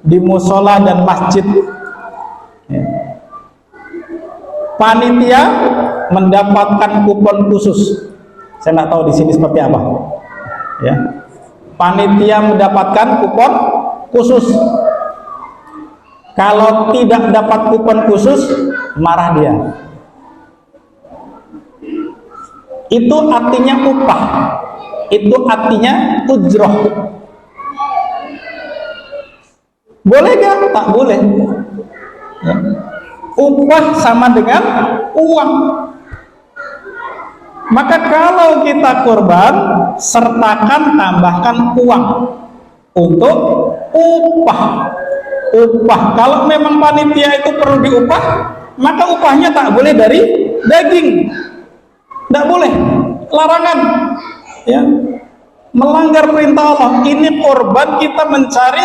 di musola dan masjid. Ya. Panitia mendapatkan kupon khusus. Saya nggak tahu di sini seperti apa. Ya. Panitia mendapatkan kupon khusus. Kalau tidak dapat kupon khusus, marah dia. Itu artinya upah. Itu artinya ujroh. Boleh gak? Tak boleh. Ya. Upah sama dengan uang. Maka kalau kita kurban, sertakan, tambahkan uang untuk upah. Upah. Kalau memang panitia itu perlu diupah, maka upahnya tak boleh dari daging. Tidak boleh. Larangan. Ya. Melanggar perintah Allah. Ini korban, kita mencari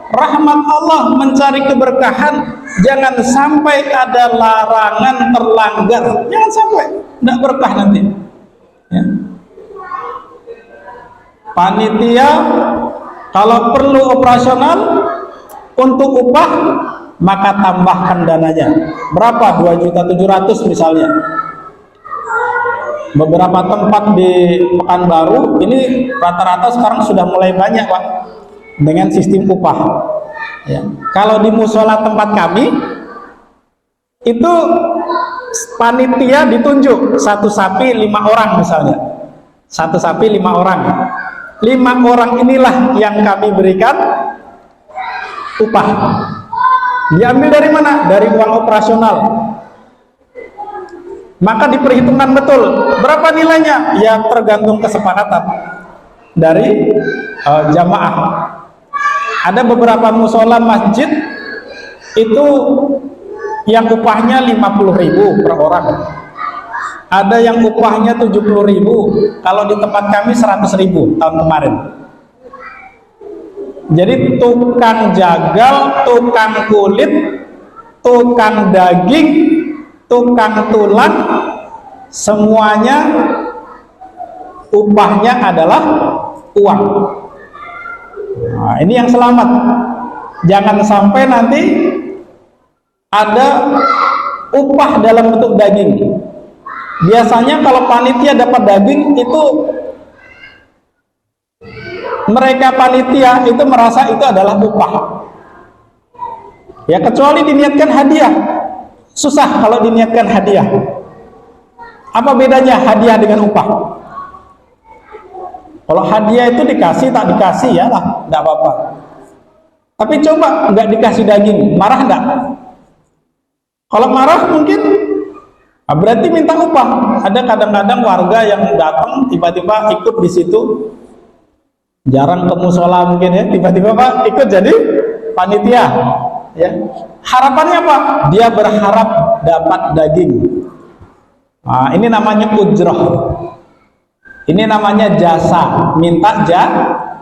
rahmat Allah, mencari keberkahan. Jangan sampai ada larangan terlanggar. Jangan sampai, tidak berkah nanti. Ya. Panitia kalau perlu operasional untuk upah, maka tambahkan dananya. Berapa? 2.700.000 misalnya. Beberapa tempat di Pekanbaru ini rata-rata sekarang sudah mulai banyak Pak dengan sistem upah. Ya. Kalau di musola tempat kami itu panitia ditunjuk satu sapi 5 orang misalnya, satu sapi 5 orang, 5 orang inilah yang kami berikan upah. Diambil dari mana? Dari uang operasional. Maka diperhitungkan betul berapa nilainya, ya tergantung kesepakatan dari jamaah. Ada beberapa musola masjid itu yang upahnya 50.000 per orang, ada yang upahnya 70.000. Kalau di tempat kami 100.000 tahun kemarin. Jadi tukang jagal, tukang kulit, tukang daging, tukang tulang, semuanya upahnya adalah uang. Nah, ini yang selamat. Jangan sampai nanti ada upah dalam bentuk daging. Biasanya kalau panitia dapat daging itu mereka panitia itu merasa itu adalah upah. Ya kecuali diniatkan hadiah. Susah kalau diniatkan hadiah. Apa bedanya hadiah dengan upah? Kalau hadiah itu dikasih tak dikasih ya lah, tidak apa-apa. Tapi coba nggak dikasih daging, marah nggak? Kalau marah mungkin berarti minta upah. Ada kadang-kadang warga yang datang tiba-tiba ikut di situ, jarang ke musola mungkin ya, tiba-tiba Pak ikut jadi panitia. Ya, harapannya apa? Dia berharap dapat daging. Nah, ini namanya ujrah. Ini namanya jasa, minta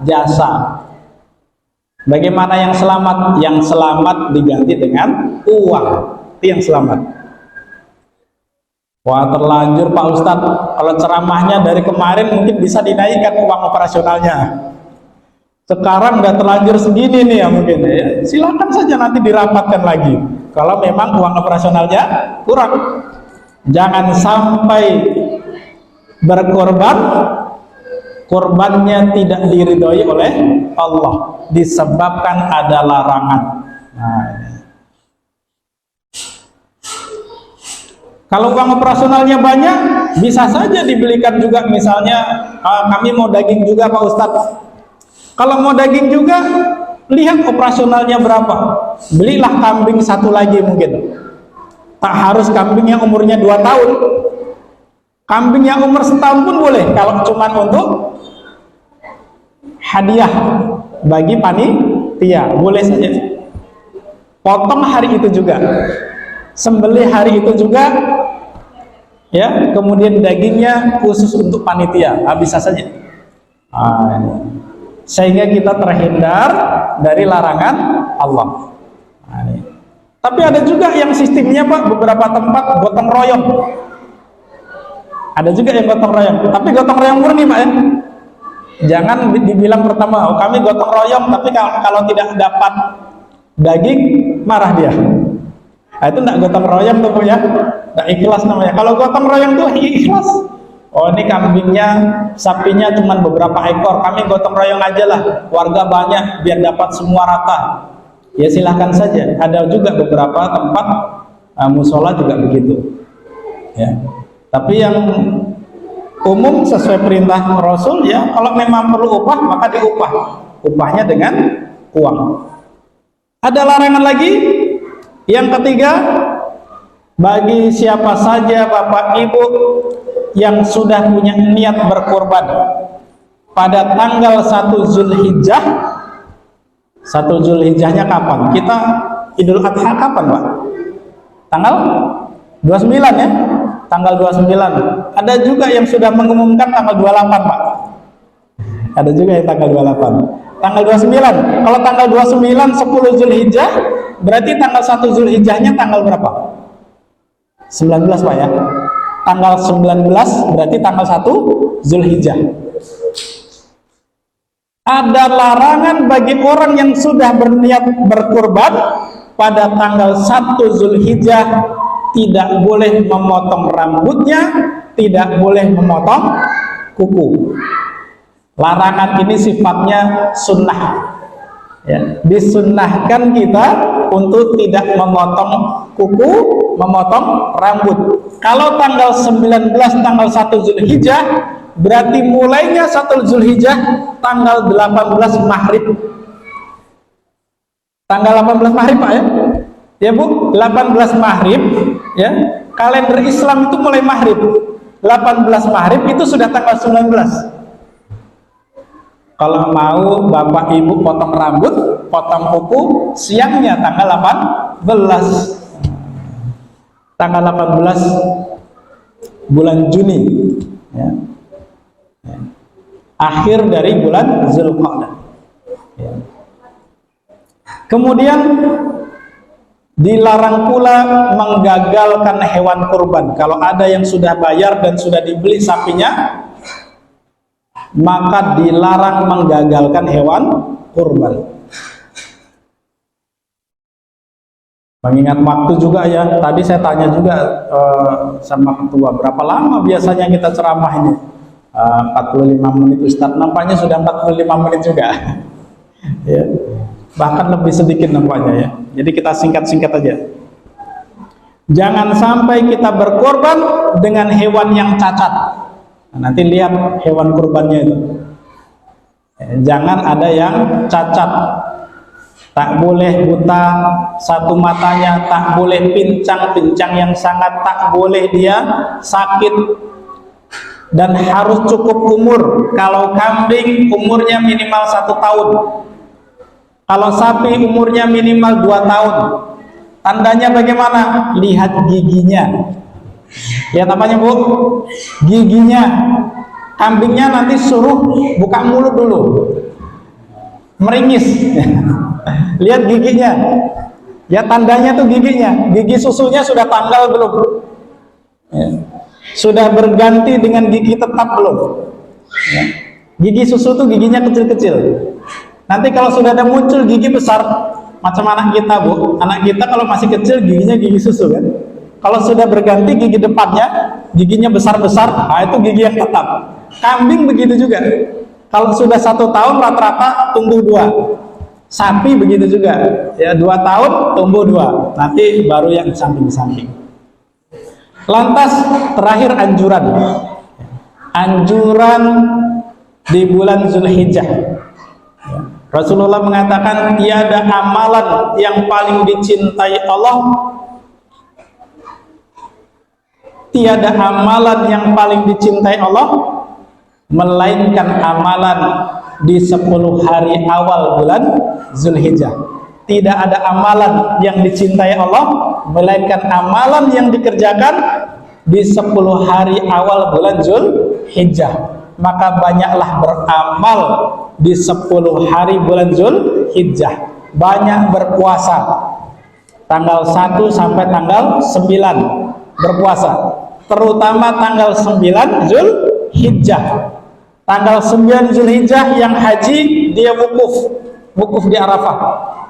jasa. Bagaimana yang selamat? Yang selamat diganti dengan uang. Itu yang selamat. Wah, terlanjur Pak Ustadz, kalau ceramahnya dari kemarin mungkin bisa dinaikkan uang operasionalnya. Sekarang udah terlanjur segini nih ya mungkin ya. Silakan saja nanti dirapatkan lagi. Kalau memang uang operasionalnya kurang. Jangan sampai berkorban, korbannya tidak diridhoi oleh Allah disebabkan ada larangan. Nah, kalau uang operasionalnya banyak, bisa saja dibelikan juga, misalnya kami mau daging juga Pak Ustadz. Kalau mau daging juga, lihat operasionalnya berapa, belilah kambing satu lagi mungkin. Tak harus kambing yang umurnya 2 tahun, kambing yang umur setahun pun boleh, kalau cuma untuk hadiah bagi panitia, boleh saja. Potong hari itu juga, sembelih hari itu juga, ya. Kemudian dagingnya khusus untuk panitia, bisa saja. Sehingga kita terhindar dari larangan Allah. Tapi ada juga yang sistemnya Pak, beberapa tempat gotong royong. Ada juga yang gotong royong, tapi gotong royong murni Pak ya. Jangan dibilang pertama, kami gotong royong, tapi kalau tidak dapat daging, marah dia. Nah, itu enggak gotong royong tuh ya, enggak ikhlas namanya. Kalau gotong royong tuh ikhlas. Oh, ini kambingnya, sapinya cuma beberapa ekor, kami gotong royong aja lah, warga banyak biar dapat semua rata. Ya silahkan saja. Ada juga beberapa tempat musola juga begitu. Ya. Tapi yang umum sesuai perintah Rasul ya, kalau memang perlu upah maka diupah. Upahnya dengan uang. Ada larangan lagi. Yang ketiga, bagi siapa saja Bapak Ibu yang sudah punya niat berkorban pada tanggal 1 Zulhijjah. 1 Zulhijjahnya kapan? Kita Idul Adha kapan Pak? Tanggal 29 ya? Tanggal 29. Ada juga yang sudah mengumumkan tanggal 28 Pak. Ada juga yang tanggal 28. Tanggal 29. Kalau tanggal 29 10 Zulhijjah, berarti tanggal 1 Zulhijjahnya tanggal berapa? 19 Pak ya. Tanggal 19 berarti tanggal 1 Zulhijjah. Ada larangan bagi orang yang sudah berniat berkurban pada tanggal 1 Zulhijjah, tidak boleh memotong rambutnya, tidak boleh memotong kuku. Larangan ini sifatnya sunnah ya. Disunnahkan kita untuk tidak memotong kuku, memotong rambut. Kalau tanggal 19 tanggal 1 Zulhijjah, berarti mulainya 1 Zulhijjah tanggal 18 Maghrib. Tanggal 18 Maghrib Pak ya? Ya Bu, 18 Maghrib ya. Kalender Islam itu mulai Maghrib. 18 Maghrib itu sudah tanggal 19. Kalau mau Bapak Ibu potong rambut, potong kuku, siangnya tanggal 18. Tanggal 18 bulan Juni ya. Akhir dari bulan Zulqa'dah ya. Kemudian dilarang pula menggagalkan hewan kurban. Kalau ada yang sudah bayar dan sudah dibeli sapinya, maka dilarang menggagalkan hewan kurban. Mengingat waktu juga ya, tadi saya tanya juga sama ketua, berapa lama biasanya kita ceramah ini? 45 menit Ustadz, nampaknya sudah 45 menit juga ya. Bahkan lebih sedikit nampaknya ya. Jadi kita singkat-singkat aja. Jangan sampai kita berkorban dengan hewan yang cacat. Nah, nanti lihat hewan kurbannya itu. Jangan ada yang cacat. tak boleh buta satu matanya, tak boleh pincang yang sangat, tak boleh dia sakit, dan harus cukup umur. Kalau kambing umurnya minimal 1 tahun, kalau sapi umurnya minimal 2 tahun. Tandanya bagaimana? Lihat giginya. Lihat apanya, Bu? Giginya. Kambingnya nanti suruh buka mulut dulu, meringis. Lihat giginya. Ya, tandanya tuh giginya. Gigi susunya sudah tanggal belum? Ya. Sudah berganti dengan gigi tetap belum? Ya. Gigi susu tuh giginya kecil-kecil. Nanti kalau sudah ada muncul gigi besar, macam anak kita, Bu. Anak kita kalau masih kecil giginya gigi susu kan. Kalau sudah berganti gigi depannya, giginya besar-besar, nah itu gigi yang tetap. Kambing begitu juga. Kalau sudah 1 tahun rata-rata tumbuh 2. Sapi begitu juga. Ya, 2 tahun tumbuh 2. Nanti baru yang samping-samping. Lantas terakhir anjuran. Anjuran di bulan Zulhijjah. Rasulullah mengatakan tiada amalan yang paling dicintai Allah, tiada amalan yang paling dicintai Allah melainkan amalan di 10 hari awal bulan Zulhijjah. Tidak ada amalan yang dicintai Allah melainkan amalan yang dikerjakan di 10 hari awal bulan Zulhijjah. Maka banyaklah beramal di 10 hari bulan Zulhijjah. Banyak berpuasa. Tanggal 1 sampai tanggal 9 berpuasa. Terutama tanggal 9 Zulhijjah. Tanggal 9 Zulhijjah yang haji dia wukuf di Arafah.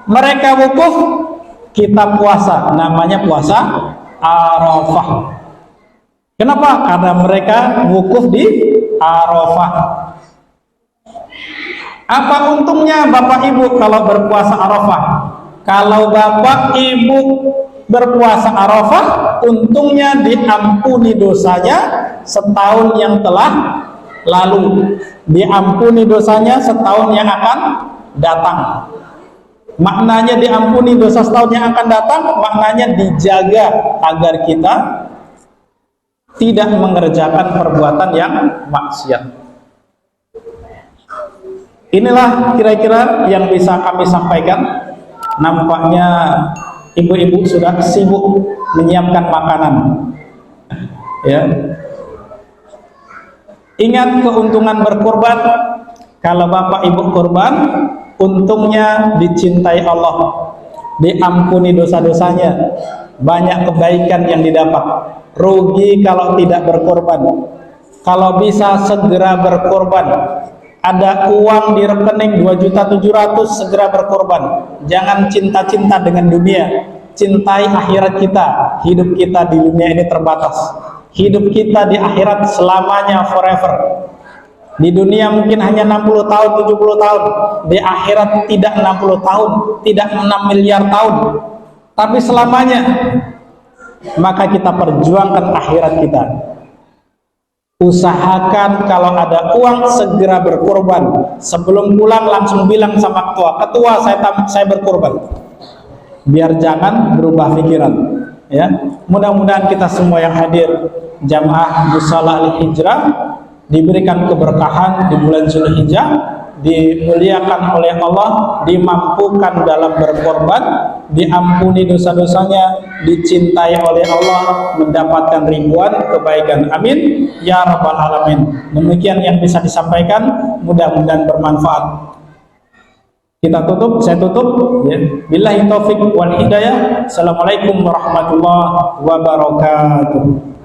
Mereka wukuf, kita puasa, namanya puasa Arafah. Kenapa? Karena mereka wukuf di Arafah. Apa untungnya Bapak Ibu kalau berpuasa Arafah? Kalau Bapak Ibu berpuasa Arafah, untungnya diampuni dosanya setahun yang telah lalu, diampuni dosanya setahun yang akan datang. Maknanya diampuni dosa setahun yang akan datang, maknanya dijaga agar kita tidak mengerjakan perbuatan yang maksiat. Inilah kira-kira yang bisa kami sampaikan. Nampaknya ibu-ibu sudah sibuk menyiapkan makanan. Ya. Ingat keuntungan berkorban. Kalau Bapak Ibu korban, untungnya dicintai Allah, diampuni dosa-dosanya, banyak kebaikan yang didapat. Rugi kalau tidak berkorban. Kalau bisa segera berkorban. Ada uang di rekening 2.700.000, segera berkorban. Jangan cinta-cinta dengan dunia, cintai akhirat kita. Hidup kita di dunia ini terbatas. Hidup kita di akhirat selamanya, forever. Di dunia mungkin hanya 60 tahun, 70 tahun. Di akhirat tidak 60 tahun, tidak 6 miliar tahun, tapi selamanya. Maka kita perjuangkan akhirat kita. Usahakan kalau ada uang segera berkorban. Sebelum pulang langsung bilang sama ketua, saya berkorban. Biar jangan berubah pikiran. Ya, mudah-mudahan kita semua yang hadir jamaah Musalla Al-Hijrah diberikan keberkahan di bulan Zulhijjah, dimuliakan oleh Allah, dimampukan dalam berkorban, diampuni dosa-dosanya, dicintai oleh Allah, mendapatkan ribuan kebaikan. Amin ya rabbal alamin. Demikian yang bisa disampaikan, mudah-mudahan bermanfaat. Kita tutup, saya tutup ya. Billahi taufik wal hidayah. Assalamualaikum warahmatullahi wabarakatuh.